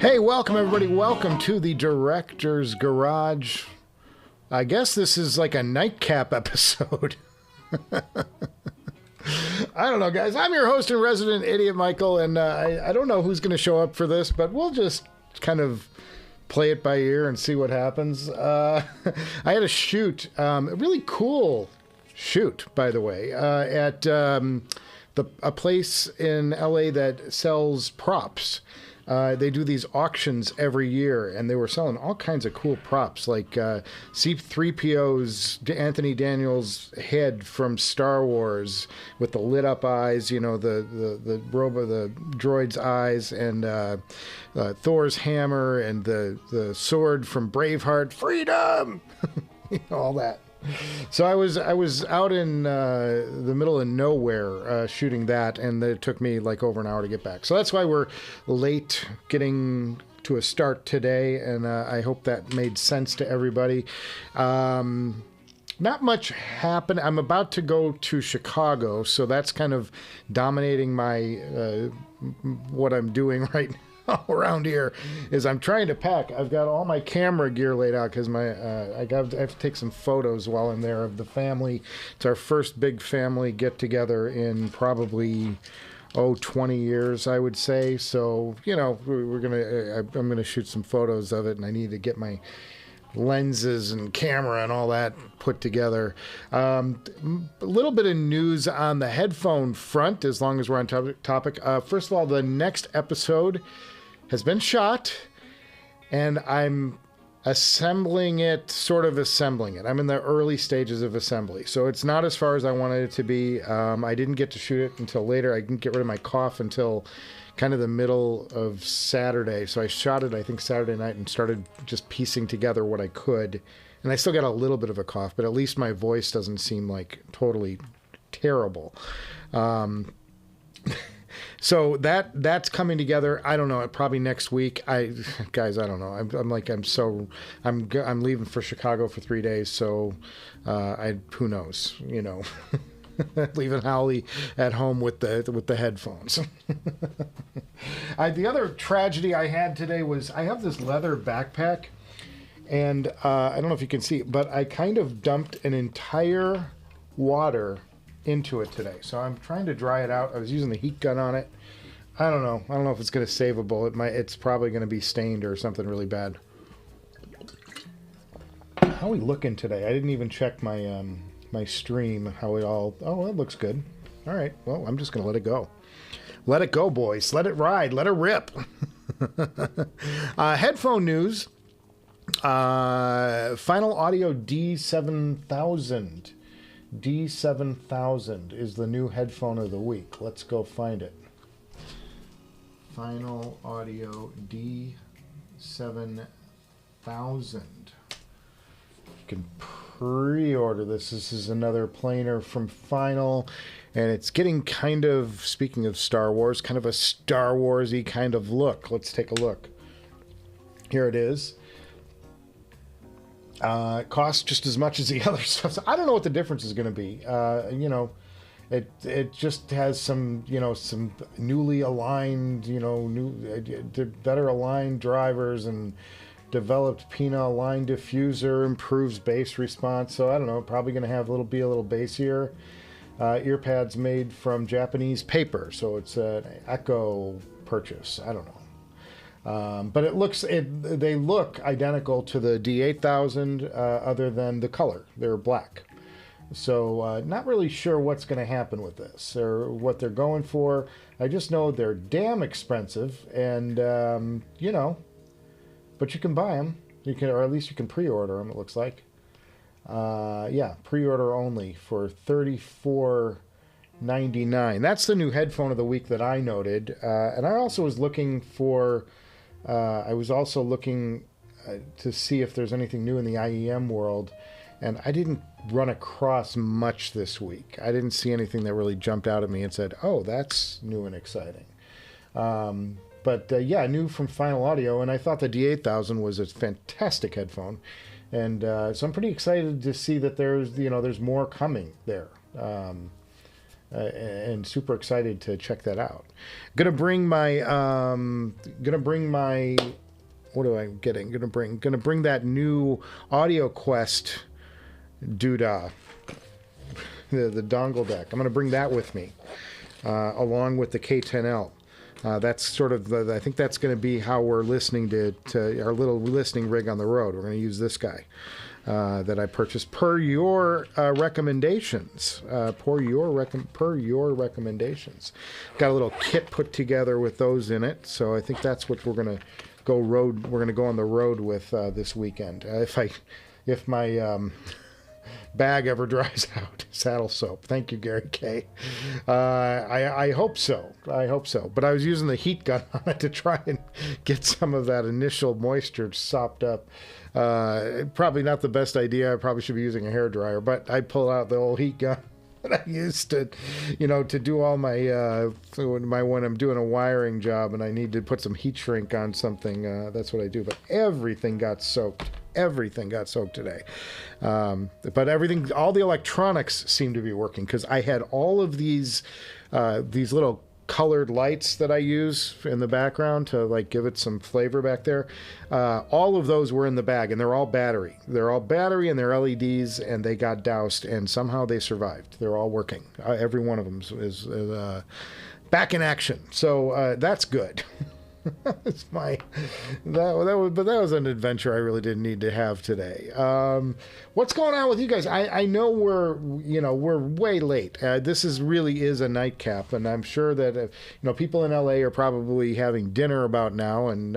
Hey, welcome everybody. Welcome to the Director's Garage. I guess this is like a nightcap episode. I don't know, guys. I'm your host and resident idiot, Michael, and I don't know who's going to show up for this, but we'll just kind of play it by ear and see what happens. I had a shoot, a really cool shoot, by the way, at a place in LA that sells props. They do these auctions every year, and they were selling all kinds of cool props, like C-3PO's Anthony Daniels' head from Star Wars with the lit-up eyes, you know, the droid's eyes, and Thor's hammer, and the sword from Braveheart, freedom, you know, all that. So I was out in the middle of nowhere shooting that, and it took me like over an hour to get back. So that's why we're late getting to a start today, and I hope that made sense to everybody. Not much happened. I'm about to go to Chicago, so that's kind of dominating my what I'm doing right now. Around here is I'm trying to pack. I've got all my camera gear laid out because I have to take some photos while I'm there of the family. It's our first big family get together in probably 20 years, I would say. So, you know, I'm gonna shoot some photos of it, and I need to get my lenses and camera and all that put together. A little bit of news on the headphone front, as long as we're on topic. First of all, the next episode has been shot, and I'm assembling it. I'm in the early stages of assembly, so it's not as far as I wanted it to be. I didn't get to shoot it until later. I didn't get rid of my cough until kind of the middle of Saturday, so I shot it, I think, Saturday night and started just piecing together what I could. And I still got a little bit of a cough, but at least my voice doesn't seem like totally terrible. So that's coming together. I don't know, probably next week. Guys, I don't know. I'm leaving for Chicago for 3 days, so who knows, you know. Leaving Howley at home with the headphones. The other tragedy I had today was I have this leather backpack, and I don't know if you can see it, but I kind of dumped an entire water into it today. So I'm trying to dry it out. I was using the heat gun on it. I don't know if it's going to save a bullet. It's probably going to be stained or something really bad. How are we looking today? I didn't even check my my stream, how it all... Oh, that looks good. All right, well, I'm just going to let it go. Let it go, boys. Let it ride. Let it rip. Headphone news. Final Audio D7000. D7000 is the new headphone of the week. Let's go find it. Final Audio D7000. You can pre-order this. This is another planer from Final, and it's getting kind of, speaking of Star Wars, kind of a Star Wars-y kind of look. Let's take a look. Here it is. It costs just as much as the other stuff. So I don't know what the difference is going to be. You know, it just has some, you know, some newly aligned, you know, better aligned drivers, and developed Pina line diffuser, improves bass response. So I don't know, probably going to have a little bassier. Ear pads made from Japanese paper, so it's an Echo purchase. I don't know. But they look identical to the D8000, other than the color. They're black. So not really sure what's going to happen with this or what they're going for. I just know they're damn expensive, and you know, but you can buy them. You can, or at least you can pre-order them, it looks like. Yeah, pre-order only for $34.99. That's the new headphone of the week that I noted. And I also was looking for... I was also looking to see if there's anything new in the IEM world, and I didn't run across much this week. I didn't see anything that really jumped out at me and said, oh, that's new and exciting. But yeah, new from Final Audio, and I thought the D8000 was a fantastic headphone, and so I'm pretty excited to see that there's more coming there. and super excited to check that out. Gonna bring my what am I getting? Gonna bring that new Audio Quest doodah, the dongle deck. I'm gonna bring that with me, along with the K10L. That's sort of I think that's going to be how we're listening to our little listening rig on the road. We're going to use this guy that I purchased per your recommendations. Per your recommendations. Got a little kit put together with those in it, so I think that's what we're going to go road. We're going to go on the road with this weekend. If my bag ever dries out. Saddle soap. Thank you, Gary K. I hope so. I hope so. But I was using the heat gun on it to try and get some of that initial moisture sopped up. Probably not the best idea. I probably should be using a hairdryer, but I pulled out the old heat gun that I used to, to do all my when I'm doing a wiring job and I need to put some heat shrink on something. That's what I do. But everything got soaked. Everything got soaked today. But everything, all the electronics seem to be working because I had all of these little colored lights that I use in the background to like give it some flavor back there. All of those were in the bag and they're all battery. They're all battery and they're LEDs and they got doused and somehow they survived. They're all working. Every one of them is back in action. So that's good. That was an adventure I really didn't need to have today. What's going on with you guys? I know we're way late. This really is a nightcap, and I'm sure that people in LA are probably having dinner about now, and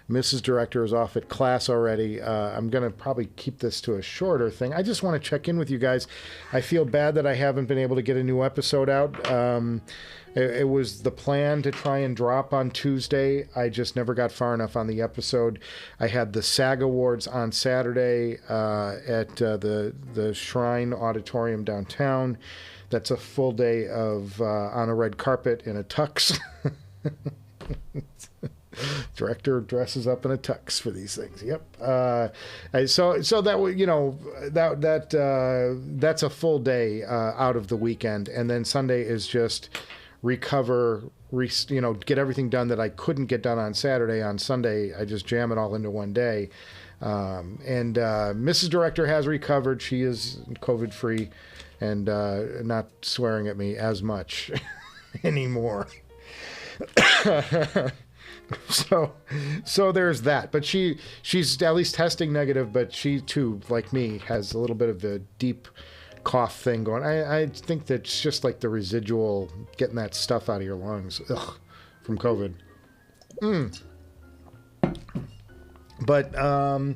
Mrs. Director is off at class already. I'm gonna probably keep this to a shorter thing. I just want to check in with you guys. I feel bad that I haven't been able to get a new episode out. It was the plan to try and drop on Tuesday. I just never got far enough on the episode. I had the SAG Awards on Saturday at the Shrine Auditorium downtown. That's a full day of on a red carpet in a tux. Director dresses up in a tux for these things. Yep. So that that's a full day out of the weekend, and then Sunday is just recover, get everything done that I couldn't get done on Saturday. On Sunday, I just jam it all into one day. And Mrs. Director has recovered. She is COVID-free and not swearing at me as much anymore. So there's that. But she's at least testing negative, but she too, like me, has a little bit of a deep cough thing going. I think that's just like the residual getting that stuff out of your lungs from COVID. But I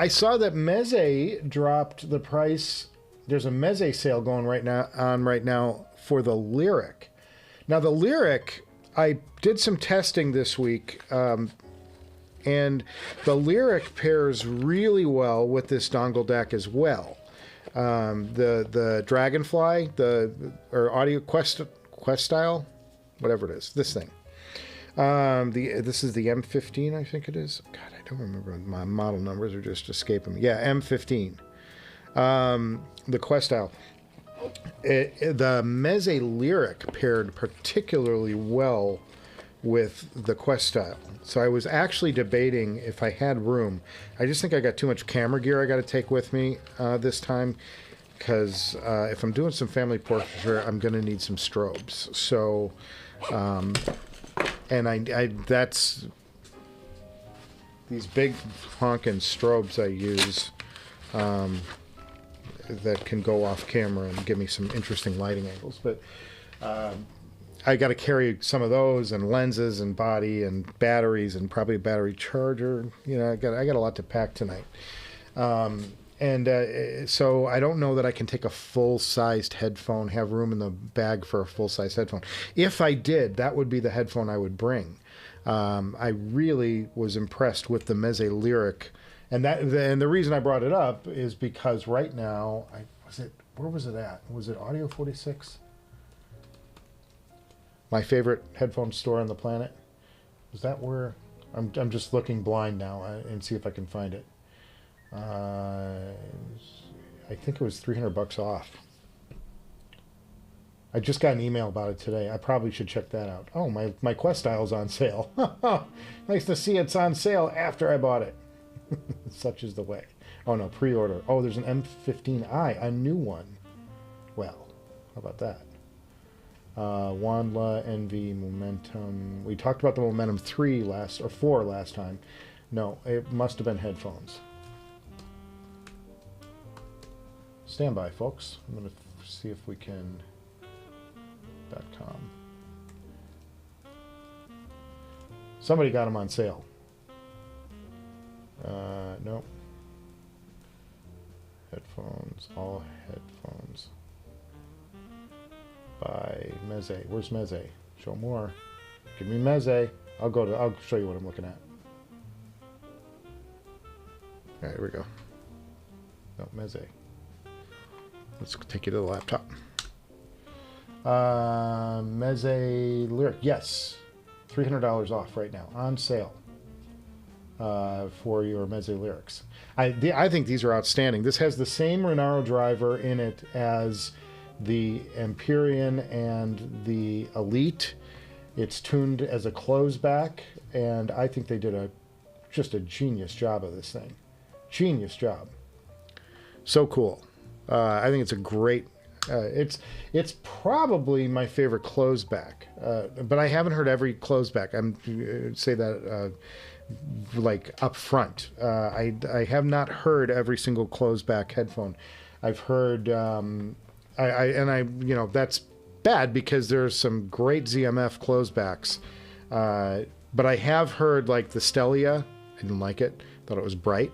saw that Meze dropped the price. There's a Meze sale going right now for the Lyric. Now the Lyric, I did some testing this week, and the Lyric pairs really well with this dongle deck as well. The Dragonfly, or Audio Quest style, whatever it is, this thing. This is the M15, I think it is. God, I don't remember. My model numbers are just escaping me. Yeah, M15. The Quest style. The Meze Lyric paired particularly well with the Quest style. So I was actually debating if I had room. I just think I got too much camera gear I got to take with me this time, because if I'm doing some family portraiture, I'm going to need some strobes. So, and that's these big honkin' strobes I use that can go off camera and give me some interesting lighting angles. But I got to carry some of those, and lenses and body and batteries and probably a battery charger. I got a lot to pack tonight. So I don't know that I can take a full-sized headphone, have room in the bag for a full-sized headphone. If I did, that would be the headphone I would bring. I really was impressed with the Meze Lyric. And the reason I brought it up is because right now, where was it at? Was it Audio 46? My favorite headphone store on the planet. Is that where? I'm just looking blind now and see if I can find it. I think it was $300 off. I just got an email about it today. I probably should check that out. Oh, my Quest Dial's on sale. Nice to see it's on sale after I bought it. Such is the way. Oh no, pre-order. Oh, there's an M15i, a new one. Well, how about that? Wandla, Envy, Momentum. We talked about the Momentum 3 or 4 last time. No, it must have been headphones. Stand by, folks. I'm going to see if we can... .com. Somebody got them on sale. No. Headphones, all headphones. By Meze. Where's Meze? Show more. Give me Meze. I'll show you what I'm looking at. All right, here we go. No, Meze. Let's take you to the laptop. Meze Lyric. Yes. $300 off right now. On sale. For your Meze Lyrics. I think these are outstanding. This has the same Renaro driver in it as the Empyrean and the Elite. It's tuned as a closeback, and I think they did just a genius job of this thing. Genius job. So cool. I think it's a great... it's probably my favorite closeback, but I haven't heard every closeback. I'm say that like up front. I have not heard every single closeback headphone. I've heard, that's bad because there's some great ZMF closebacks, but I have heard like the Stellia. I didn't like it. Thought it was bright,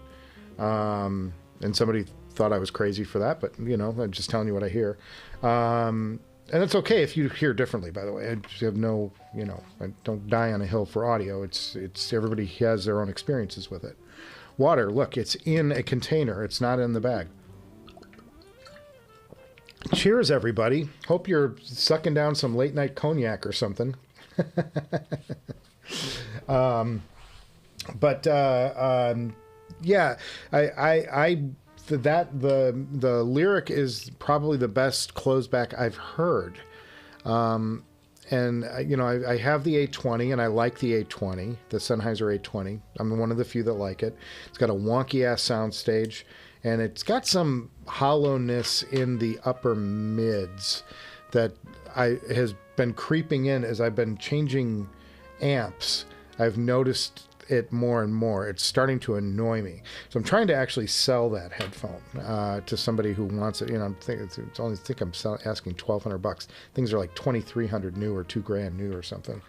and somebody thought I was crazy for that, but I'm just telling you what I hear. And it's okay if you hear differently, by the way. I just have no, I don't die on a hill for audio. It's everybody has their own experiences with it. Water, look, it's in a container. It's not in the bag. Cheers, everybody. Hope you're sucking down some late night cognac or something. Yeah, the Lyric is probably the best closeback I've heard. And I have the 820 and I like the 820, the Sennheiser 820. I'm one of the few that like it. It's got a wonky ass soundstage and it's got some hollowness in the upper mids that has been creeping in as I've been changing amps. I've noticed it more and more. It's starting to annoy me. So I'm trying to actually sell that headphone to somebody who wants it. I'm thinking I'm asking $1,200. Things are like $2,300 new or $2,000 new or something.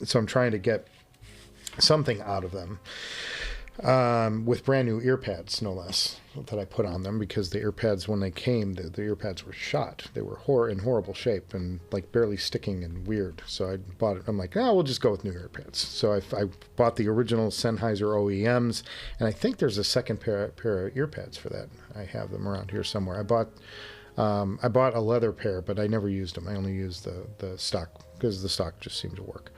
So I'm trying to get something out of them with brand new ear pads, no less, that I put on them because the ear pads, when they came, the ear pads were shot. They were in horrible shape and like barely sticking and weird. So I bought it. I'm like, we'll just go with new ear pads. So I bought the original Sennheiser OEMs, and I think there's a second pair of ear pads for that. I have them around here somewhere. I bought a leather pair, but I never used them. I only used the stock because the stock just seemed to work.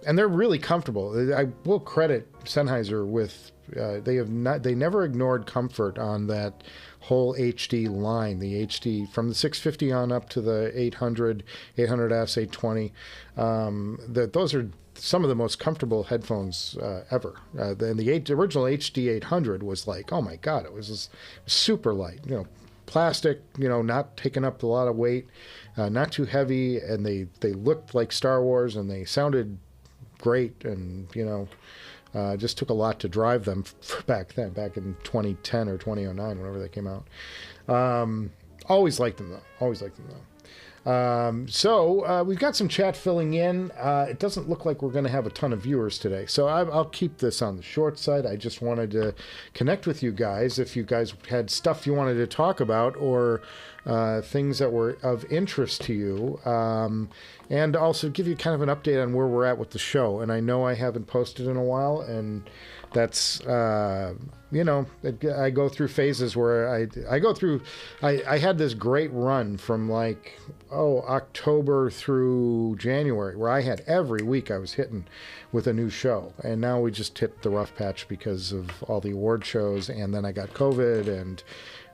And they're really comfortable. I will credit Sennheiser with they never ignored comfort on that whole HD line, the HD from the 650 on up to the 800, 800S, 820. Those are some of the most comfortable headphones ever. And the original HD-800 was like, oh my God, it was just super light, plastic, not taking up a lot of weight, not too heavy, and they looked like Star Wars and they sounded great, and just took a lot to drive them back then, back in 2010 or 2009, whenever they came out. Always liked them though. So we've got some chat filling in. It doesn't look like we're going to have a ton of viewers today, so I'll keep this on the short side. I just wanted to connect with you guys. If you guys had stuff you wanted to talk about or things that were of interest to you, and also give you kind of an update on where we're at with the show. And I know I haven't posted in a while, and that's I go through phases where I had this great run from October through January, where I had every week I was hitting with a new show. And now we just hit the rough patch because of all the award shows, and then I got COVID, and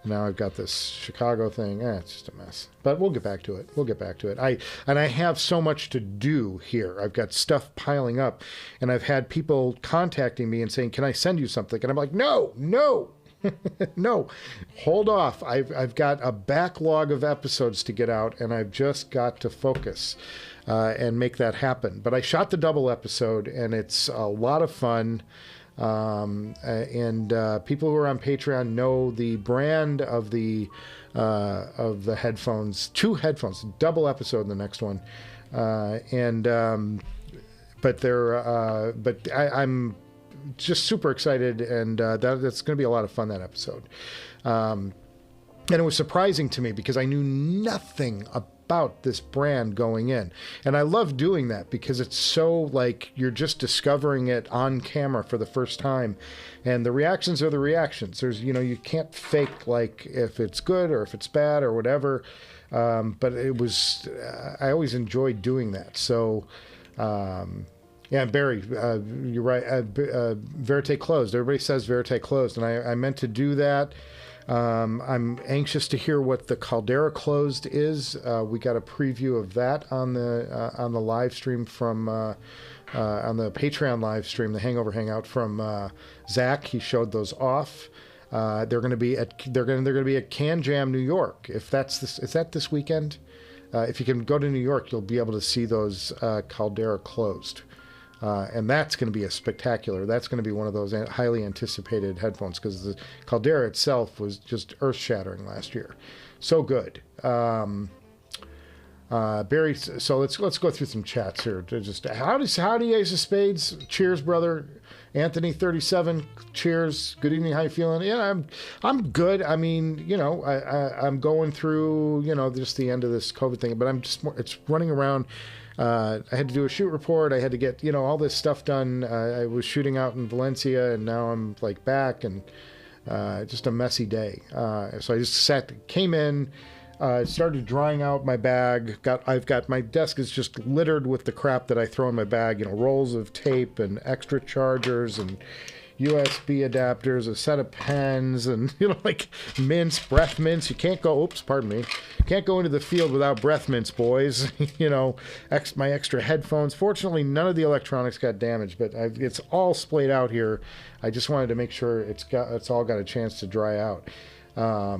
now I've got this Chicago thing. It's just a mess. But we'll get back to it. We'll get back to it. I have so much to do here. I've got stuff piling up, and I've had people contacting me and saying, "Can I send you something?" And I'm like, no. No, hold off. I've got a backlog of episodes to get out, and I've just got to focus and make that happen. But I shot the double episode, and it's a lot of fun. And people who are on Patreon know the brand of the headphones. 2 headphones, double episode in the next one, but I'm just super excited, and that's going to be a lot of fun, that episode. And it was surprising to me because I knew nothing about this brand going in, and I love doing that because it's so like you're just discovering it on camera for the first time, and the reactions are the reactions. There's, you can't fake like if it's good or if it's bad or whatever, but it was I always enjoyed doing that. So yeah, Barry, you're right. Verite closed. Everybody says Verite closed, and I meant to do that. I'm anxious to hear what the Caldera closed is. We got a preview of that on the live stream from on the Patreon live stream, the Hangover Hangout from Zach. He showed those off. They're going to be at Can Jam, New York. Is that this weekend? If you can go to New York, you'll be able to see those Caldera closed. And that's going to be a spectacular. That's going to be one of those highly anticipated headphones because the Caldera itself was just earth-shattering last year. So good. Barry, so let's go through some chats here. Just howdy, Ace of Spades. Cheers, brother. Anthony 37. Cheers. Good evening. How you feeling? Yeah, I'm good. I mean, I'm going through just the end of this COVID thing, but it's running around. I had to do a shoot report. I had to get, all this stuff done. I was shooting out in Valencia, and now I'm like back, and just a messy day. So I just came in, started drying out my bag. I've got my desk is just littered with the crap that I throw in my bag. rolls of tape and extra chargers and USB adapters, a set of pens, and like breath mints. You can't go. Oops, pardon me. Can't go into the field without breath mints, boys. My extra headphones. Fortunately, none of the electronics got damaged, but it's all splayed out here. I just wanted to make sure it's all got a chance to dry out. Yeah,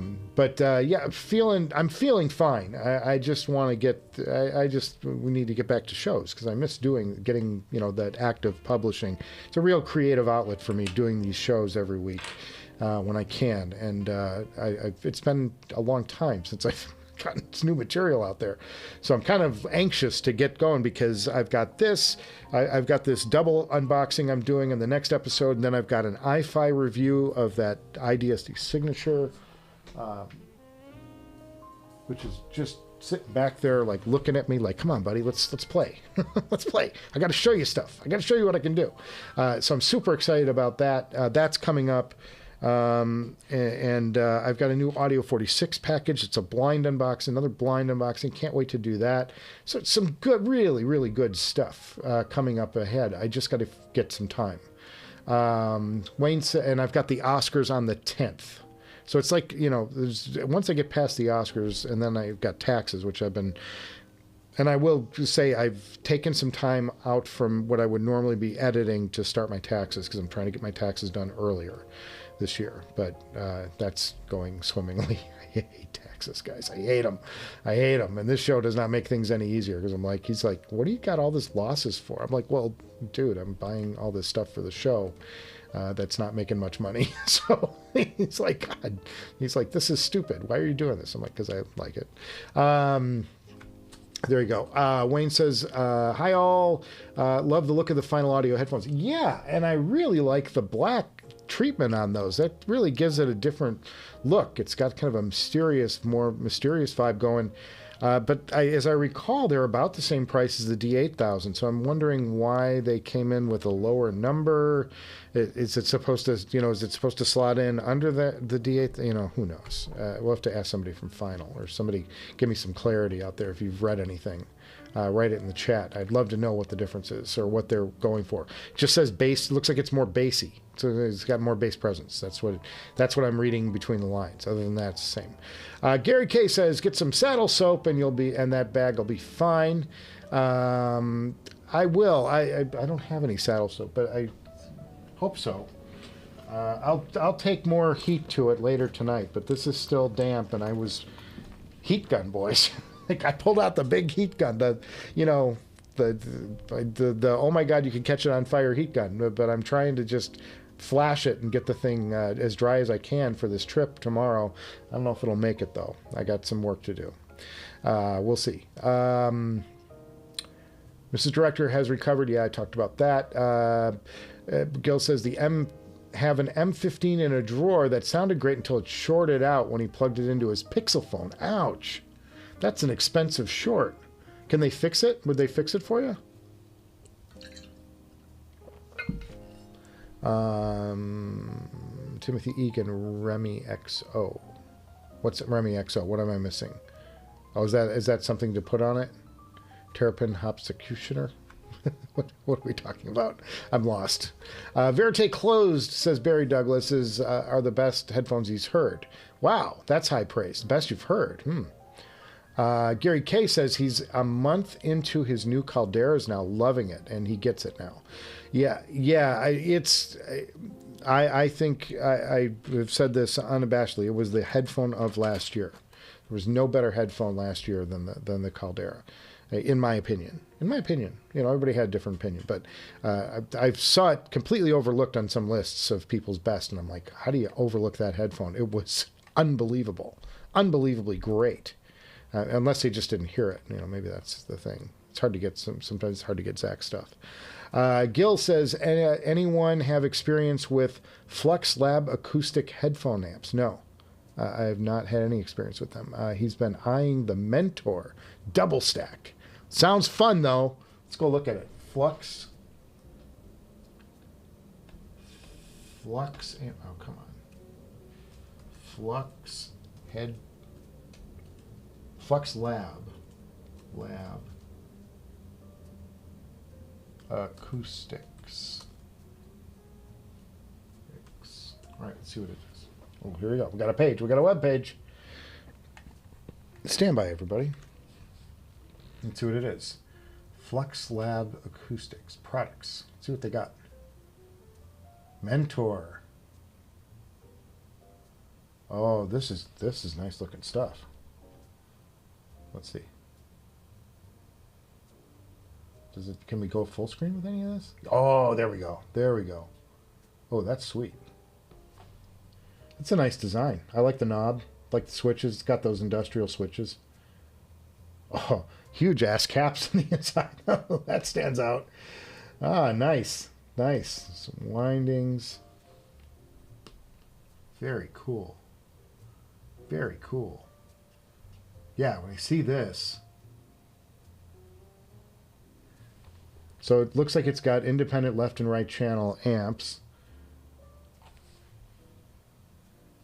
I'm feeling fine. I just want to we need to get back to shows because I miss getting that active publishing. It's a real creative outlet for me doing these shows every week when I can. And it's been a long time since I've gotten new material out there. So I'm kind of anxious to get going because I've got this double unboxing I'm doing in the next episode. And then I've got an iFi review of that IDSD signature. Which is just sitting back there, like looking at me, like, "Come on, buddy, let's play, let's play. I got to show you stuff. I got to show you what I can do." So I'm super excited about that. That's coming up, and I've got a new Audio 46 package. It's a blind unboxing, another blind unboxing. Can't wait to do that. So some good, really, really good stuff coming up ahead. I just got to get some time. Wayne said, and I've got the Oscars on the 10th. So it's like, once I get past the Oscars, and then I've got taxes, which and I will say I've taken some time out from what I would normally be editing to start my taxes because I'm trying to get my taxes done earlier this year. But that's going swimmingly. I hate taxes, guys. I hate them. And this show does not make things any easier because he's like, "What do you got all this losses for?" I'm like, "Well, dude, I'm buying all this stuff for the show. That's not making much money." So he's like, "God," he's like, "This is stupid. Why are you doing this?" I'm like, "Because I like it." There you go. Wayne says, "Hi all, love the look of the Final Audio headphones." Yeah, and I really like the black treatment on those. That really gives it a different look. It's got kind of a more mysterious vibe going. But as I recall, they're about the same price as the D8000. So I'm wondering why they came in with a lower number. Is it supposed to slot in under the D8? Who knows? We'll have to ask somebody from Final or somebody give me some clarity out there if you've read anything write it in the chat. I'd love to know what the difference is or what they're going for. It just says bass. It looks like it's more bassy. So it's got more bass presence. That's what I'm reading between the lines. Other than that, it's the same. Gary K says, get some saddle soap and that bag will be fine. I will. I don't have any saddle soap, but I hope so. I'll take more heat to it later tonight, but this is still damp, and I was heat gun, boys. Like, I pulled out the big heat gun, the oh my god, you can catch it on fire heat gun, but I'm trying to just flash it and get the thing as dry as I can for this trip tomorrow. I don't know if it'll make it though. I got some work to do. We'll see. Mrs. Director has recovered. Yeah, I talked about that. Gil says have an M15 in a drawer that sounded great until it shorted out when he plugged it into his Pixel phone. Ouch. That's an expensive short. Can they fix it? Would they fix it for you? Timothy Egan, Remy XO. What's Remy XO? What am I missing? Oh, is that something to put on it? Terrapin Hopsecutioner? What are we talking about? I'm lost. Verite Closed says Barry Douglas are the best headphones he's heard. Wow, that's high praise. The best you've heard. Gary K says he's a month into his new Calderas now, loving it, and he gets it now. Yeah. I think I've said this unabashedly. It was the headphone of last year. There was no better headphone last year than the Caldera, in my opinion. Everybody had a different opinion, but I saw it completely overlooked on some lists of people's best, and I'm like, how do you overlook that headphone? It was unbelievably great. Unless they just didn't hear it. Maybe that's the thing. It's hard to get sometimes it's hard to get Zach stuff. Gil says, anyone have experience with Flux Lab acoustic headphone amps? No, I have not had any experience with them. He's been eyeing the Mentor double stack. Sounds fun though. Let's go look at it. Flux amp. Oh, come on. Flux Lab acoustics. All right, let's see what it is. Oh, here we go. We got a page. We got a web page. Stand by, everybody. Let's see what it is. Flux Lab Acoustics products. Let's see what they got. Mentor. Oh, this is nice looking stuff. Let's see. Can we go full screen with any of this? Oh, there we go. Oh, that's sweet. It's a nice design. I like the knob. I like the switches. It's got those industrial switches. Oh, huge ass caps on the inside. Oh, that stands out. Ah, nice. Some windings. Very cool. Yeah, when I see this. So it looks like it's got independent left and right channel amps.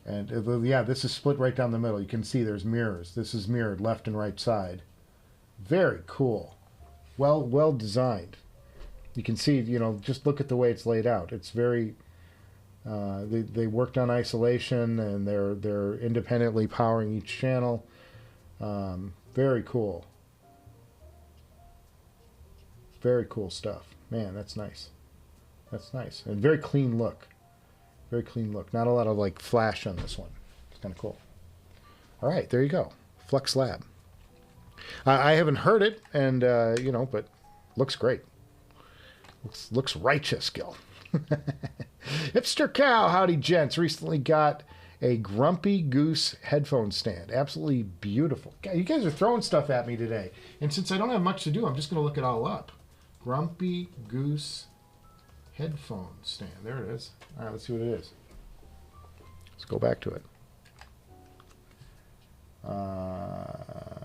And yeah, this is split right down the middle. You can see there's mirrors. This is mirrored left and right side. Very cool. Well designed. You can see, just look at the way it's laid out. It's very, they worked on isolation, and they're independently powering each channel. Very cool. Very cool stuff. Man, that's nice. And very clean look. Not a lot of flash on this one. It's kind of cool. All right, there you go. Flux Lab. I haven't heard it, and but looks great. Looks righteous, Gil. Hipster Cow, howdy gents. Recently got a Grumpy Goose headphone stand. Absolutely beautiful. God, you guys are throwing stuff at me today. And since I don't have much to do, I'm just going to look it all up. Grumpy Goose headphone stand. There it is. All right, let's see what it is. Let's go back to it.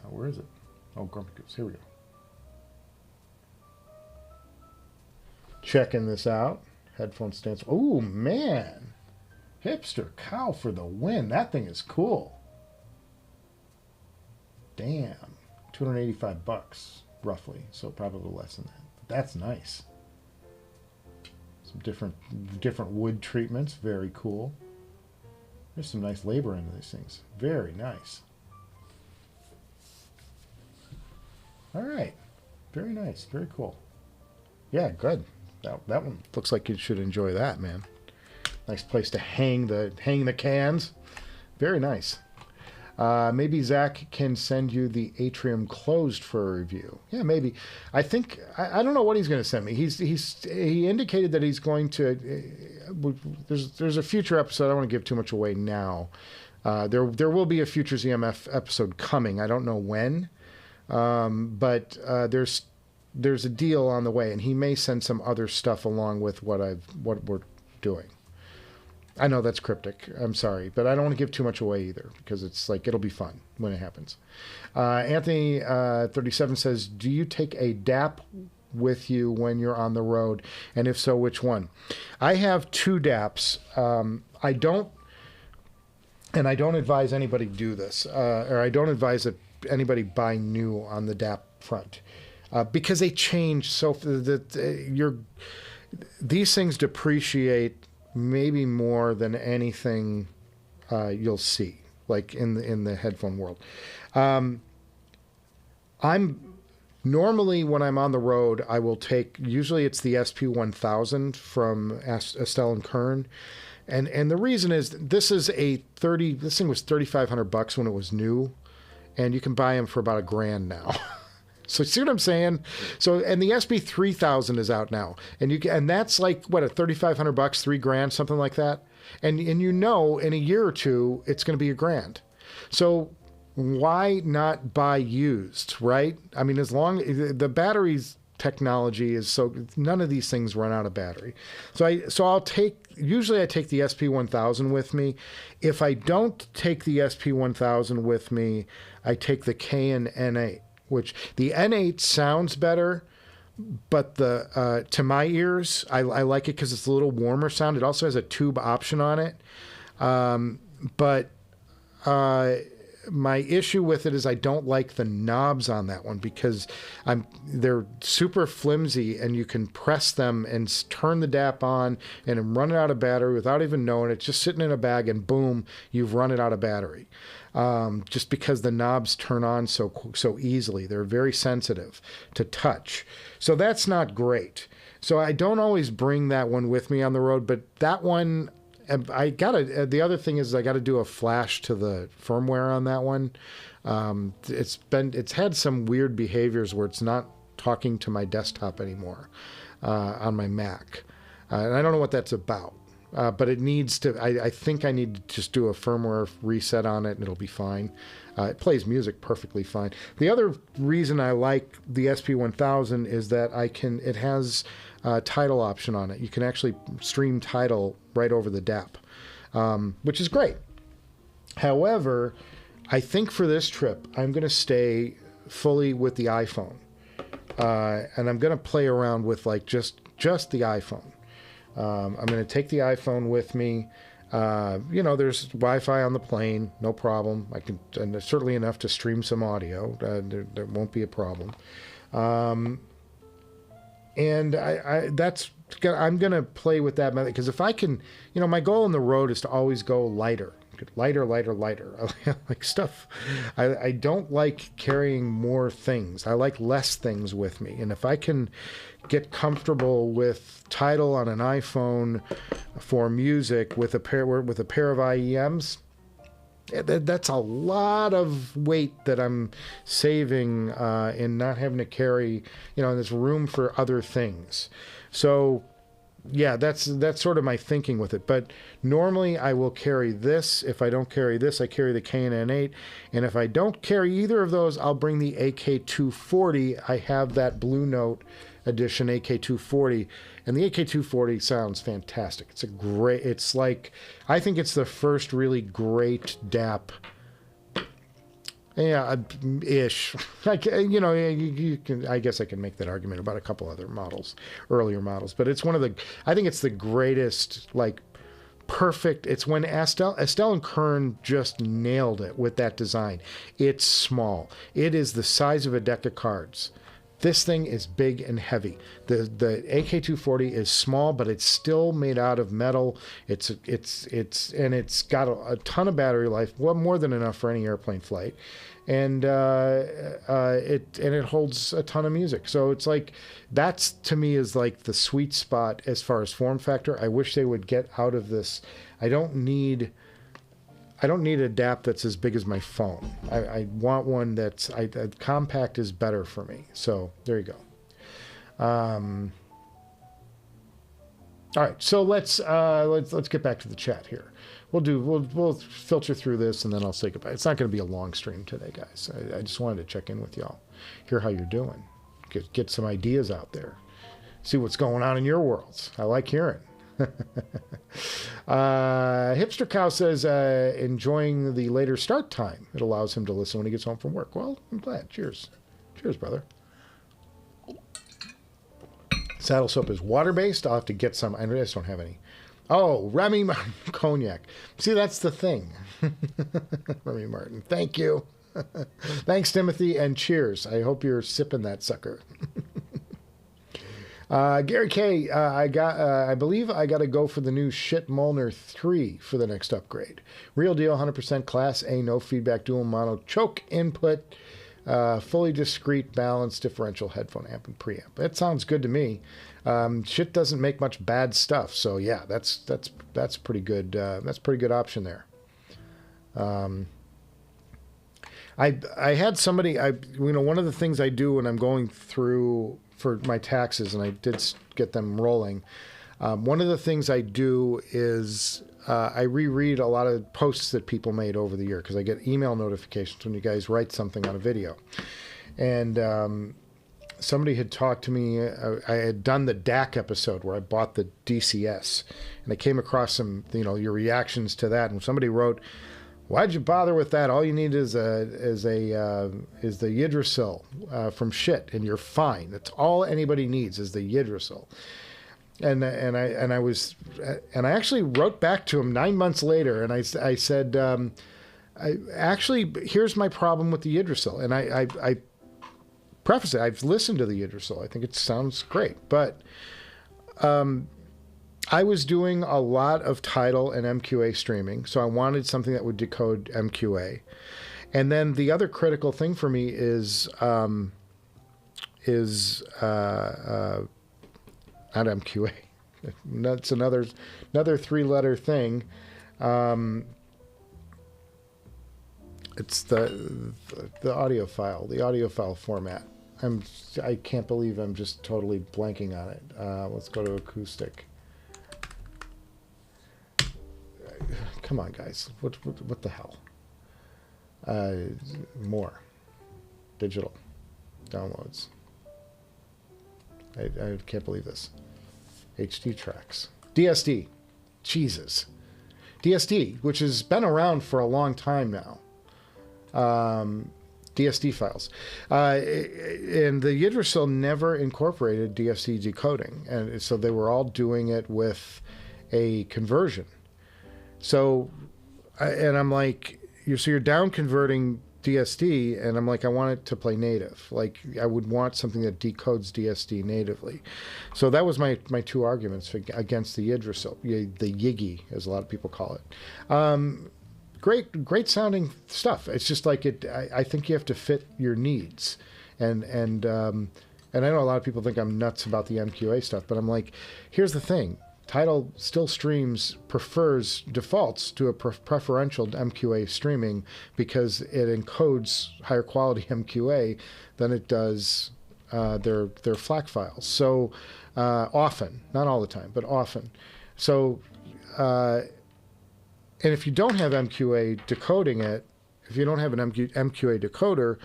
Where is it? Oh, Grumpy Goose. Here we go. Checking this out. Headphone stands. Oh, man. Hipster Cow for the win. That thing is cool. Damn. $285. roughly, so probably less than that. But that's nice. Some different wood treatments, very cool. There's some nice labor into these things. Very nice. All right. Very nice. Very cool. Yeah, good. That one looks like you should enjoy that, man. Nice place to hang the cans. Very nice. Maybe Zach can send you the Atrium closed for a review. Yeah, maybe. I think I don't know what he's going to send me. He indicated that he's going to. There's a future episode. I don't want to give too much away now. There will be a Futures EMF episode coming. I don't know when, but there's a deal on the way, and he may send some other stuff along with what we're doing. I know that's cryptic. I'm sorry, but I don't want to give too much away either because it's like it'll be fun when it happens. Anthony 37 says, "Do you take a DAP with you when you're on the road, and if so, which one?" I have 2 DAPs. I don't advise anybody do this, or I don't advise that anybody buy new on the DAP front because they change so that these things depreciate maybe more than anything you'll see, like in the headphone world. I'm normally, when I'm on the road, I will take, usually it's the SP1000 from Astell&Kern. And the reason is this thing was $3,500 when it was new, and you can buy them for about $1,000 now. So see what I'm saying? So, and the SP3000 is out now, and that's like what, $3,500, $3,000, something like that. And in a year or two, it's going to be $1,000. So why not buy used, right? I mean, as long the batteries technology is so, none of these things run out of battery. Usually I take the SP1000 with me. If I don't take the SP1000 with me, I take the Cayin N8. Which the N8 sounds better, but to my ears, I like it because it's a little warmer sound. It also has a tube option on it. But my issue with it is I don't like the knobs on that one because they're super flimsy, and you can press them and turn the DAP on and run it out of battery without even knowing it. Just sitting in a bag, and boom, you've run it out of battery. Just because the knobs turn on so easily. They're very sensitive to touch. So that's not great. So I don't always bring that one with me on the road, but that one, the other thing is I got to do a flash to the firmware on that one. It's had some weird behaviors where it's not talking to my desktop anymore on my Mac. And I don't know what that's about. But it needs to, I think I need to just do a firmware reset on it and it'll be fine. It plays music perfectly fine. The other reason I like the SP1000 is that it has a Tidal option on it. You can actually stream Tidal right over the DAP, which is great. However, I think for this trip, I'm going to stay fully with the iPhone. And I'm going to play around with like just the iPhone. I'm going to take the iPhone with me. There's Wi-Fi on the plane, no problem. And there's certainly enough to stream some audio. There won't be a problem. And I'm going to play with that method because if I can, my goal on the road is to always go lighter. Lighter. Like stuff. I don't like carrying more things. I like less things with me. And if I can get comfortable with Tidal on an iPhone for music with a pair of IEMs, that's a lot of weight that I'm saving in not having to carry. There's room for other things. So. Yeah, that's sort of my thinking with it. But normally I will carry this. If I don't carry this, I carry the Cayin N8. And if I don't carry either of those, I'll bring the AK240. I have that Blue Note edition AK240. And the AK240 sounds fantastic. I think it's the first really great DAP. Yeah, ish. I guess I can make that argument about a couple other earlier models, but it's I think it's the greatest, perfect. It's when Astell&Kern just nailed it with that design. It's small. It is the size of a deck of cards. This thing is big and heavy. The AK240 is small, but it's still made out of metal. It's got a ton of battery life, well, more than enough for any airplane flight, and it holds a ton of music. So it's like, that's to me is like the sweet spot as far as form factor. I wish they would get out of this. I don't need a DAP that's as big as my phone. I want one that's compact is better for me. So there you go. All right, so let's get back to the chat here. We'll filter through this and then I'll say goodbye. It's not going to be a long stream today, guys. I just wanted to check in with y'all, hear how you're doing, get some ideas out there, see what's going on in your worlds. I like hearing. Hipster Cow says enjoying the later start time. It allows him to listen when he gets home from work. Well, I'm glad. Cheers, brother. Saddle soap is water based. I'll have to get some. I just don't have any. Oh, Remy Martin cognac. See, that's the thing. Remy Martin, thank you. Thanks, Timothy, and cheers. I hope you're sipping that sucker. Gary K, I believe I got to go for the new Shit Molnar 3 for the next upgrade. Real deal, 100% Class A, no feedback, dual mono, choke input, fully discrete, balanced differential headphone amp and preamp. That sounds good to me. Shit doesn't make much bad stuff, so yeah, that's pretty good. That's a pretty good option there. I had somebody, one of the things I do when I'm going through for my taxes, and I did get them rolling. One of the things I do is I reread a lot of posts that people made over the year, because I get email notifications when you guys write something on a video. And somebody had talked to me, I had done the DAC episode where I bought the DCS, and I came across some, your reactions to that, and somebody wrote, "Why'd you bother with that? All you need is the Yggdrasil from Shit, and you're fine. That's all anybody needs is the Yggdrasil." And I actually wrote back to him 9 months later, and I said, here's my problem with the Yggdrasil, and I preface it. I've listened to the Yggdrasil. I think it sounds great, but I was doing a lot of Tidal and MQA streaming, so I wanted something that would decode MQA. And then the other critical thing for me is not MQA. That's another 3-letter thing. It's the audio file, the audio file format. I can't believe I'm just totally blanking on it. Let's go to acoustic. Come on, guys. What the hell? More. Digital. Downloads. I can't believe this. HD tracks. DSD. Jesus. DSD, which has been around for a long time now. DSD files. And the Yggdrasil never incorporated DSD decoding. And so they were all doing it with a conversion. So, and I'm like, you're down converting DSD, and I'm like, I want it to play native. Like, I would want something that decodes DSD natively. So that was my two arguments against the Yggdrasil, the Yiggy, as a lot of people call it. Great sounding stuff. It's just like I think you have to fit your needs, and I know a lot of people think I'm nuts about the MQA stuff, but I'm like, here's the thing. Tidal still defaults to a preferential MQA streaming because it encodes higher quality MQA than it does their FLAC files. So often, not all the time, but often. So, and if you don't have MQA decoding it, if you don't have an MQA decoder,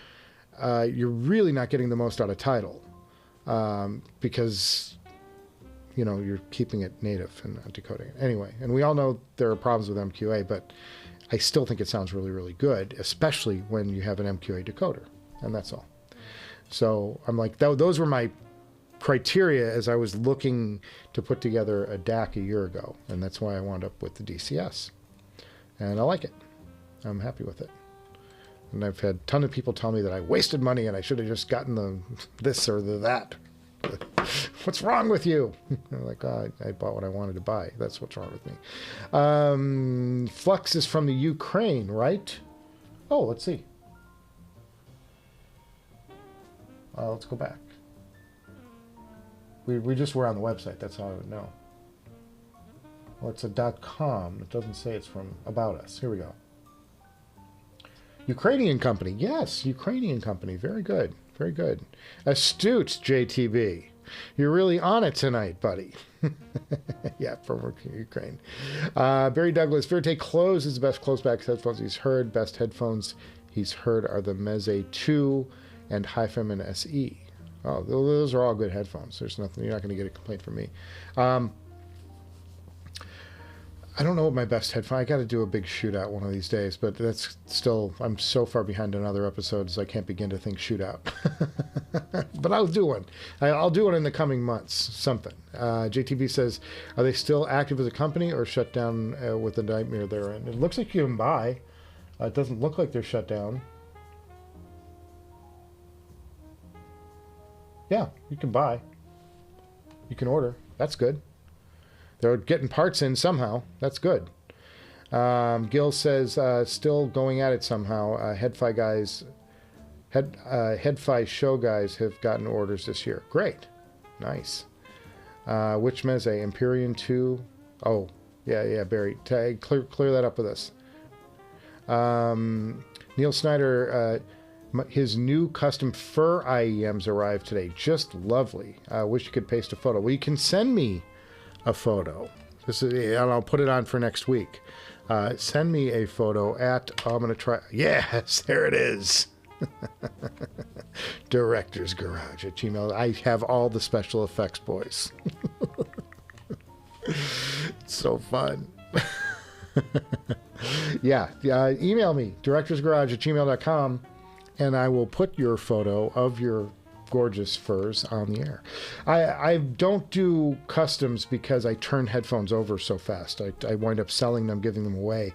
you're really not getting the most out of Tidal because you're keeping it native and not decoding it. Anyway, and we all know there are problems with MQA, but I still think it sounds really, really good, especially when you have an MQA decoder, and that's all. So I'm like, those were my criteria as I was looking to put together a DAC a year ago, and that's why I wound up with the DCS. And I like it. I'm happy with it. And I've had a ton of people tell me that I wasted money and I should have just gotten this or that. What's wrong with you? I'm like, oh, I bought what I wanted to buy. That's what's wrong with me. Flux is from the Ukraine, right? Oh, let's see. Let's go back. We just were on the website. That's how I would know. Well, it's a .com. It doesn't say it's from About Us. Here we go. Ukrainian company. Yes, Ukrainian company. Very good. Very good. Astute, JTB. You're really on it tonight, buddy. Yeah, from Ukraine. Barry Douglas. Verite Close is the best close-back headphones he's heard. Best headphones he's heard are the Meze 2 and HiFiman SE. Oh, those are all good headphones. There's nothing. You're not going to get a complaint from me. I don't know what my best headphone. I got to do a big shootout one of these days, but that's still. I'm so far behind on other episodes, I can't begin to think shootout. But I'll do one. I'll do one in the coming months. Something. JTB says, are they still active as a company or shut down with the nightmare they're in? It looks like you can buy. It doesn't look like they're shut down. Yeah, you can buy. You can order. That's good. They're getting parts in somehow. That's good. Gil says, still going at it somehow. Head-Fi guys, Head-Fi show guys have gotten orders this year. Great. Nice. Which Meze? Empyrean 2? Oh, yeah, Barry. Clear that up with us. Neil Snyder, his new custom fur IEMs arrived today. Just lovely. Wish you could paste a photo. Well, you can send me a photo. This is, and I'll put it on for next week. Send me a photo at, I'm going to try, yes, there it is. Directors Garage at Gmail. I have all the special effects, boys. It's so fun. Yeah, email me, directorsgarage at gmail.com, and I will put your photo of your gorgeous furs on the air. I don't do customs because I turn headphones over so fast. I wind up selling them, giving them away.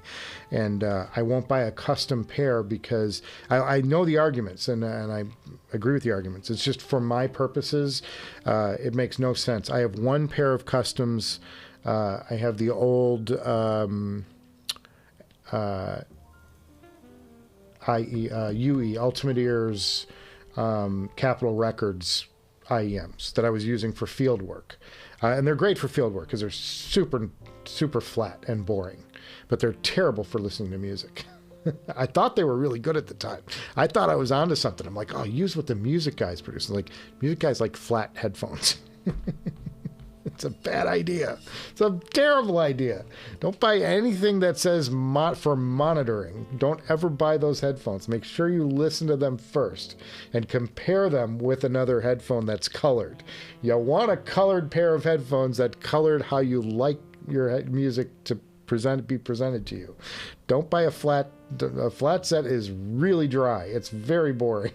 And I won't buy a custom pair because I know the arguments and I agree with the arguments. It's just for my purposes, it makes no sense. I have one pair of customs. I have the old UE, Ultimate Ears, Capitol Records IEMs that I was using for field work. And they're great for field work because they're super flat and boring, but they're terrible for listening to music. I thought they were really good at the time. I thought I was onto something. I'm like, oh, use what the music guys produce. Like, music guys like flat headphones. It's a bad idea. It's a terrible idea. Don't buy anything that says for monitoring. Don't ever buy those headphones. Make sure you listen to them first and compare them with another headphone that's colored. You want a colored pair of headphones that colored how you like your music to be presented to you. Don't buy a flat set is really dry. It's very boring.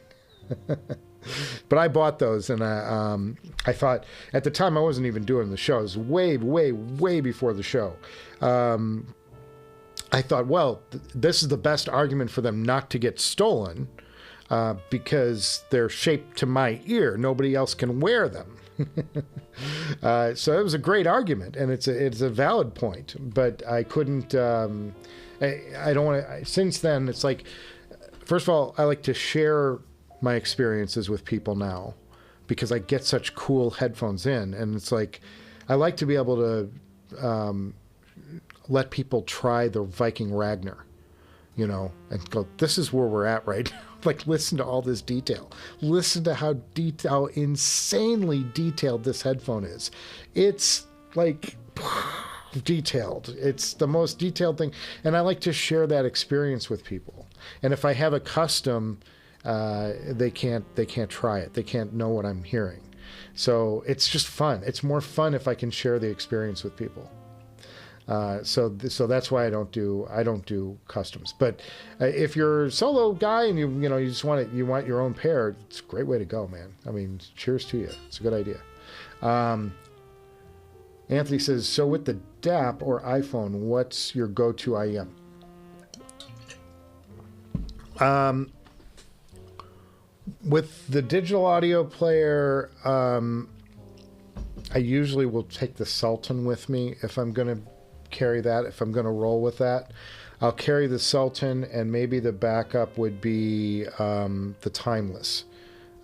But I bought those, and I thought, at the time I wasn't even doing the show. It was way before the show. I thought, well, this is the best argument for them not to get stolen because they're shaped to my ear. Nobody else can wear them. So it was a great argument, and it's a valid point. But I couldn't. I don't want to. Since then, it's like, first of all, I like to share my experiences with people now because I get such cool headphones in, and it's like I like to be able to let people try the Viking Ragnar, and go, this is where we're at right now. Like, listen to all this detail. Listen to how insanely detailed this headphone is. It's like detailed. It's the most detailed thing, and I like to share that experience with people. And if I have a custom, they can't try it. They can't know what I'm hearing. So it's just fun. It's more fun if I can share the experience with people. So that's why I don't do customs. But if you're a solo guy and you just want your own pair, it's a great way to go, man. I mean, cheers to you. It's a good idea. Anthony says, so with the DAP or iPhone, what's your go-to IEM? With the digital audio player, I usually will take the Sultan with me if I'm going to carry that, if I'm going to roll with that. I'll carry the Sultan, and maybe the backup would be the Timeless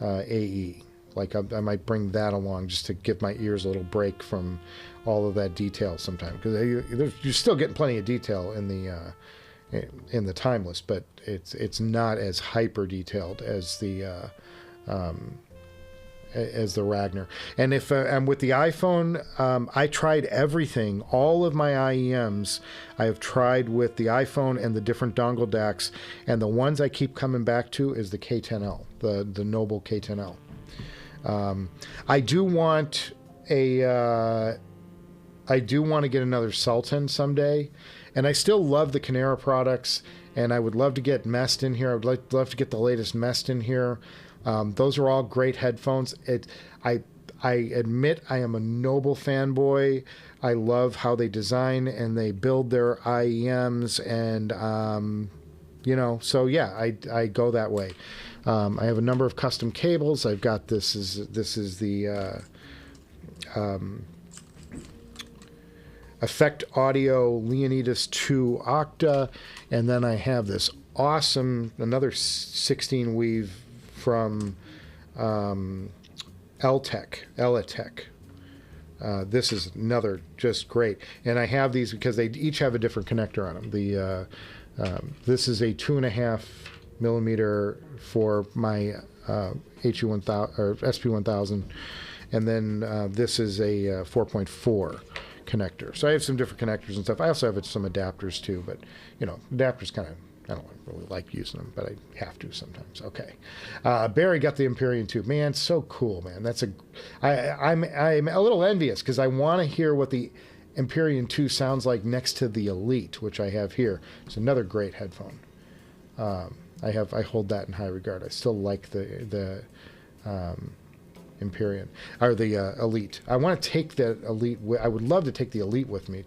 AE. Like I might bring that along just to give my ears a little break from all of that detail sometimes, because you're still getting plenty of detail in the Timeless, but it's not as hyper detailed as the Ragnar. And if I'm with the iPhone, I tried everything, all of my IEMs I have tried with the iPhone and the different dongle DACs, and the ones I keep coming back to is the K10L, the Noble K10L. I do want to get another Sultan someday, and I still love the Canera products, and I would love to get Mest in here. I would love to get the latest Mest in here. Those are all great headphones. I admit I am a Noble fanboy. I love how they design and they build their IEMs, and so yeah, I go that way. I have a number of custom cables. I've got this is the Effect Audio Leonidas 2 Octa, and then I have this awesome another 16 weave from Elitech. This is another just great, and I have these because they each have a different connector on them. This is a 2.5 millimeter for my HE1000 or SP1000, and then this is a 4.4 connector. So I have some different connectors and stuff. I also have some adapters too, but adapters kind of, I don't really like using them, but I have to sometimes. Okay. Barry got the Empyrean 2. Man, so cool, man. I'm a little envious because I want to hear what the Empyrean 2 sounds like next to the Elite, which I have here. It's another great headphone. I hold that in high regard. I still like the Empyrean or the Elite. I want to take the Elite. I would love to take the Elite with me.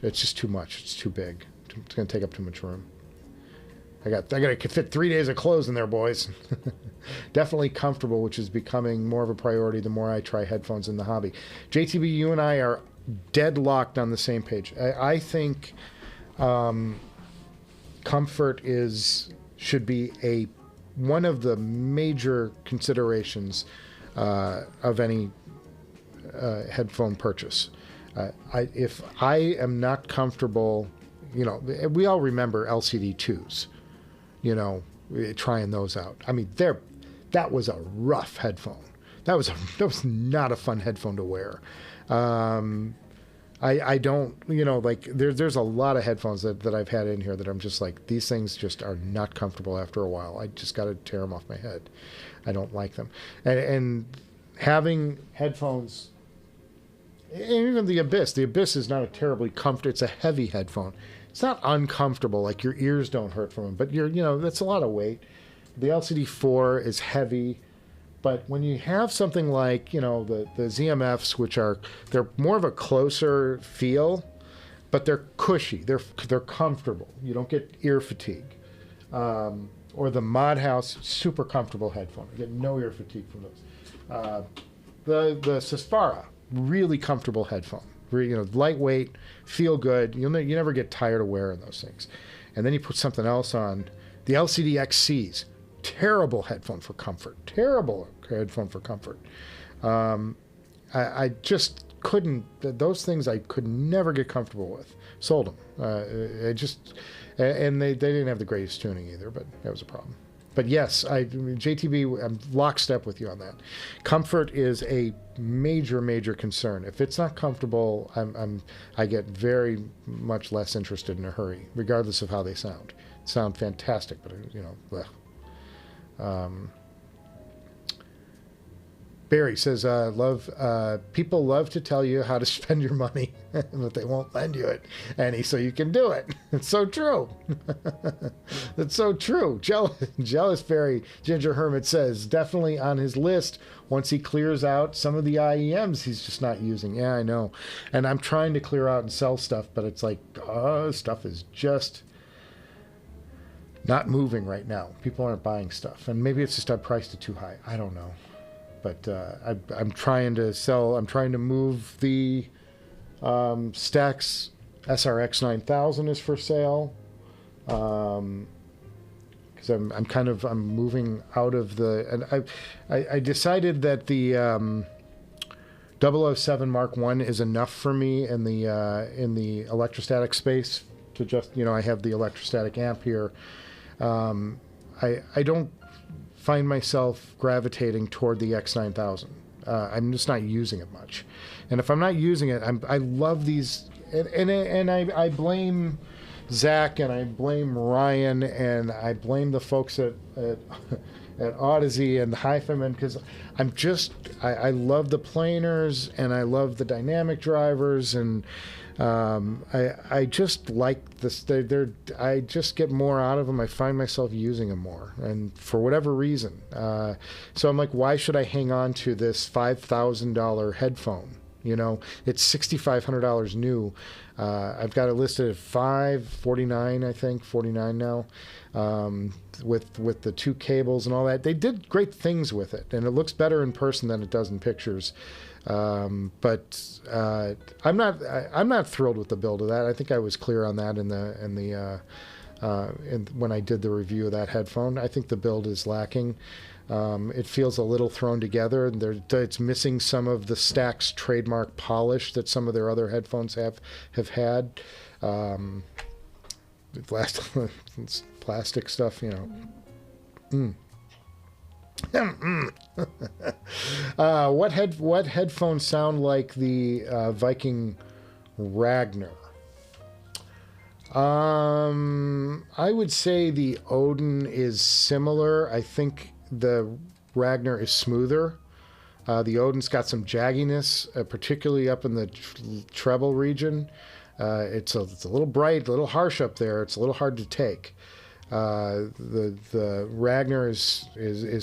It's just too much. It's too big. It's going to take up too much room. I got to fit 3 days of clothes in there, boys. Definitely comfortable, which is becoming more of a priority the more I try headphones in the hobby. JTB, you and I are deadlocked on the same page. I think comfort should be one of the major considerations of any headphone purchase. If I am not comfortable, we all remember LCD 2s, trying those out. I mean, that was a rough headphone. That was not a fun headphone to wear. I don't, there's a lot of headphones that I've had in here that I'm just like, these things just are not comfortable after a while. I just got to tear them off my head. I don't like them. And having headphones, and even the Abyss is not a terribly comfortable, it's a heavy headphone. It's not uncomfortable, like your ears don't hurt from them, but that's a lot of weight. The LCD 4 is heavy. But when you have something like, the ZMFs, which they're more of a closer feel, but they're cushy, they're comfortable. You don't get ear fatigue. Or the Mod House, super comfortable headphone. You get no ear fatigue from those. The Sespara, really comfortable headphone. Lightweight, feel good. You never get tired of wearing those things. And then you put something else on. The LCD XCs. Terrible headphone for comfort. I just couldn't. Those things I could never get comfortable with. Sold them. And they didn't have the greatest tuning either, but that was a problem. But yes, JTB, I'm lockstep with you on that. Comfort is a major concern. If it's not comfortable, I get very much less interested in a hurry, regardless of how they sound. Sound fantastic, but bleh. Barry says, people love to tell you how to spend your money, but they won't lend you it any so you can do it. It's so true. It's so true. Jealous Barry, Ginger Hermit says, definitely on his list once he clears out some of the IEMs he's just not using. Yeah, I know. And I'm trying to clear out and sell stuff, but it's like, stuff is just not moving right now. People aren't buying stuff, and maybe it's just I priced it too high. I don't know, but I'm trying to sell. I'm trying to move the STAX SRX9000 is for sale. Because I'm moving out of the, and I decided that the 007 Mark I is enough for me in the electrostatic space to just, I have the electrostatic amp here. I don't find myself gravitating toward the X9000. I'm just not using it much, and if I'm not using it, I love these, and I blame Zach, and I blame Ryan, and I blame the folks at Audeze and HiFiman, because I love the planers, and I love the dynamic drivers, and I just like this. I just get more out of them. I find myself using them more, and for whatever reason. So I'm like, why should I hang on to this $5,000 headphone? It's $6,500 new. I've got it listed at $549, I think, $49 now, with the 2 cables and all that. They did great things with it, and it looks better in person than it does in pictures. But I'm not thrilled with the build of that. I think I was clear on that when I did the review of that headphone. I think the build is lacking. It feels a little thrown together, and it's missing some of the STAX trademark polish that some of their other headphones have had. Plastic stuff, What headphones sound like the Viking Ragnar? I would say the Odin is similar. I think the Ragnar is smoother. The Odin's got some jagginess, particularly up in the treble region. It's a little bright, a little harsh up there. It's a little hard to take. The Ragnar is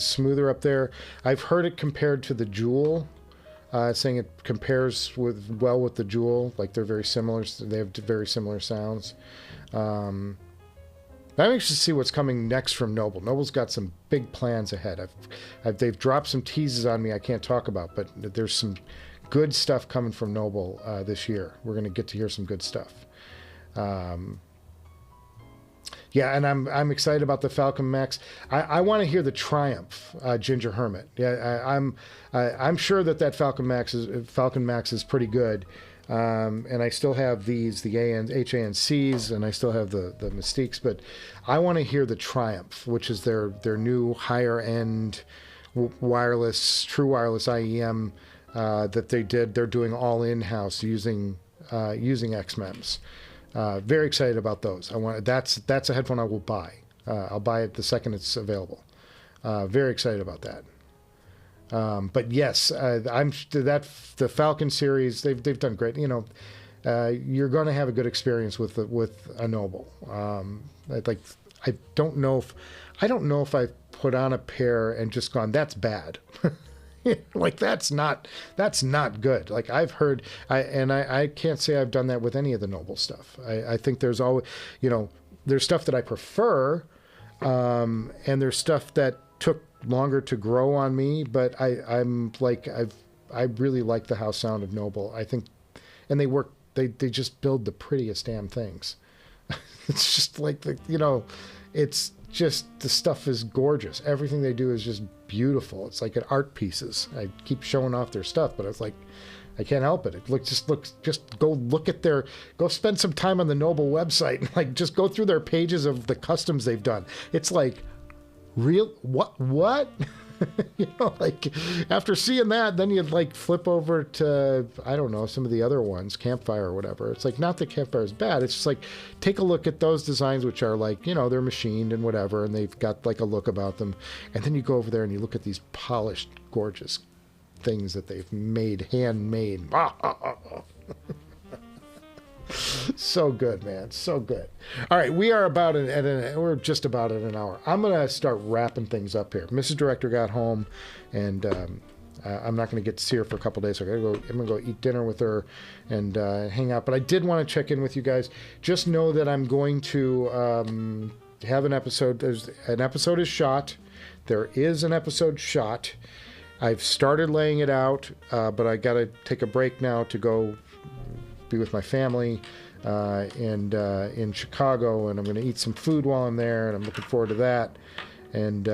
smoother up there. I've heard it compared to the Jewel, saying it compares well with the Jewel. Like they're very similar. They have very similar sounds. I'm anxious to see what's coming next from Noble. Noble's got some big plans ahead. They've dropped some teases on me I can't talk about, but there's some good stuff coming from Noble this year. We're going to get to hear some good stuff. Yeah, and I'm excited about the Falcon Max. I want to hear the Triumph Ginger Hermit. Yeah, I'm sure that Falcon Max is pretty good. And I still have the HANCs, and I still have the Mystiques, but I want to hear the Triumph, which is their new higher end wireless, true wireless IEM that they're doing all in-house using XMEMS. Very excited about those. That's a headphone I will buy. I'll buy it the second it's available. Very excited about that. But yes, the Falcon series, they've done great. You're going to have a good experience with a Noble. I don't know if I put on a pair and just gone, that's bad. Like that's not good. Like I've heard, I can't say I've done that with any of the Noble stuff. I think there's always, there's stuff that I prefer, and there's stuff that took longer to grow on me, but I really like the house sound of Noble. I think, and they just build the prettiest damn things. It's just like it's just, the stuff is gorgeous. Everything they do is just beautiful. It's like art pieces. I keep showing off their stuff, but it's like, I can't help it. Just go spend some time on the Noble website and like just go through their pages of the customs they've done. It's like, real what like after seeing that, then you'd like flip over to, I don't know, some of the other ones, Campfire or whatever. It's like, not that Campfire is bad, it's just like, take a look at those designs, which are like, they're machined and whatever, and they've got like a look about them, and then you go over there and you look at these polished, gorgeous things that they've handmade. So good, man. So good. All right, we are we're just about at an hour. I'm going to start wrapping things up here. Mrs. Director got home, and I'm not going to get to see her for a couple days. So I'm going to go eat dinner with her and hang out. But I did want to check in with you guys. Just know that I'm going to have an episode. There's an episode is shot. There is an episode shot. I've started laying it out, but I got to take a break now to go be with my family and in Chicago, and I'm going to eat some food while I'm there, and I'm looking forward to that, and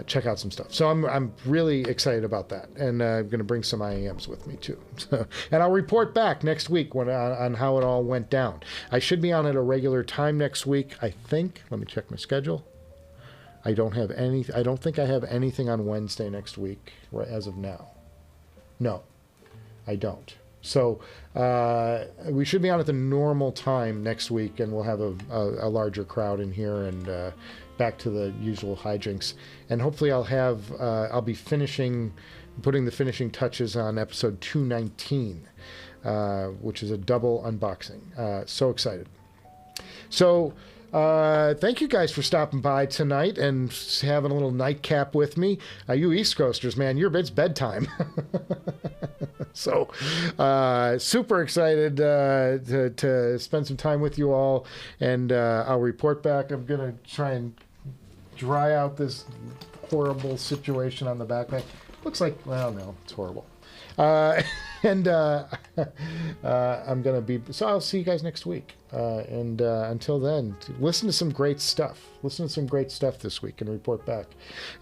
check out some stuff. So I'm really excited about that, and I'm going to bring some IAMs with me too. And I'll report back next week on how it all went down. I should be on at a regular time next week, I think. Let me check my schedule. I don't think I have anything on Wednesday next week as of now. No, I don't. So we should be on at the normal time next week, and we'll have a larger crowd in here, and back to the usual hijinks. And hopefully I'll be putting the finishing touches on episode 219, which is a double unboxing. So excited. So thank you guys for stopping by tonight and having a little nightcap with me. You East Coasters, man, it's bedtime. So super excited to spend some time with you all, and I'll report back. I'm going to try and dry out this horrible situation on the backpack. Looks like, well, no, it's horrible. And I'm going to be, so I'll see you guys next week. And until then, listen to some great stuff. Listen to some great stuff this week and report back.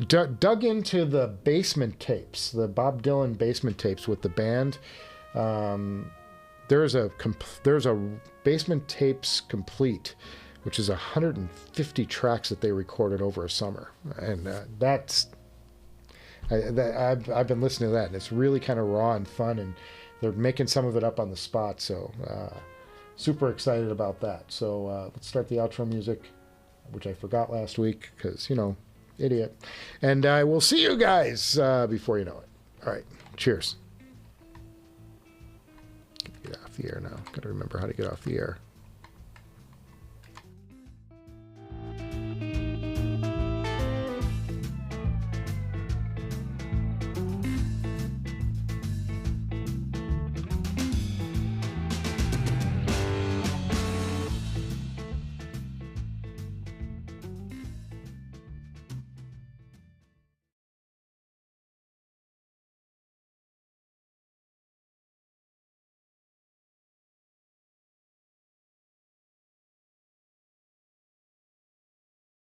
Dug into the basement tapes, the Bob Dylan basement tapes with the band. There's a basement tapes complete, which is 150 tracks that they recorded over a summer. And I've been listening to that, and it's really kind of raw and fun, and they're making some of it up on the spot, so super excited about that. So let's start the outro music, which I forgot last week because, idiot. And I will see you guys before you know it. All right, cheers. Get off the air now. Got to remember how to get off the air.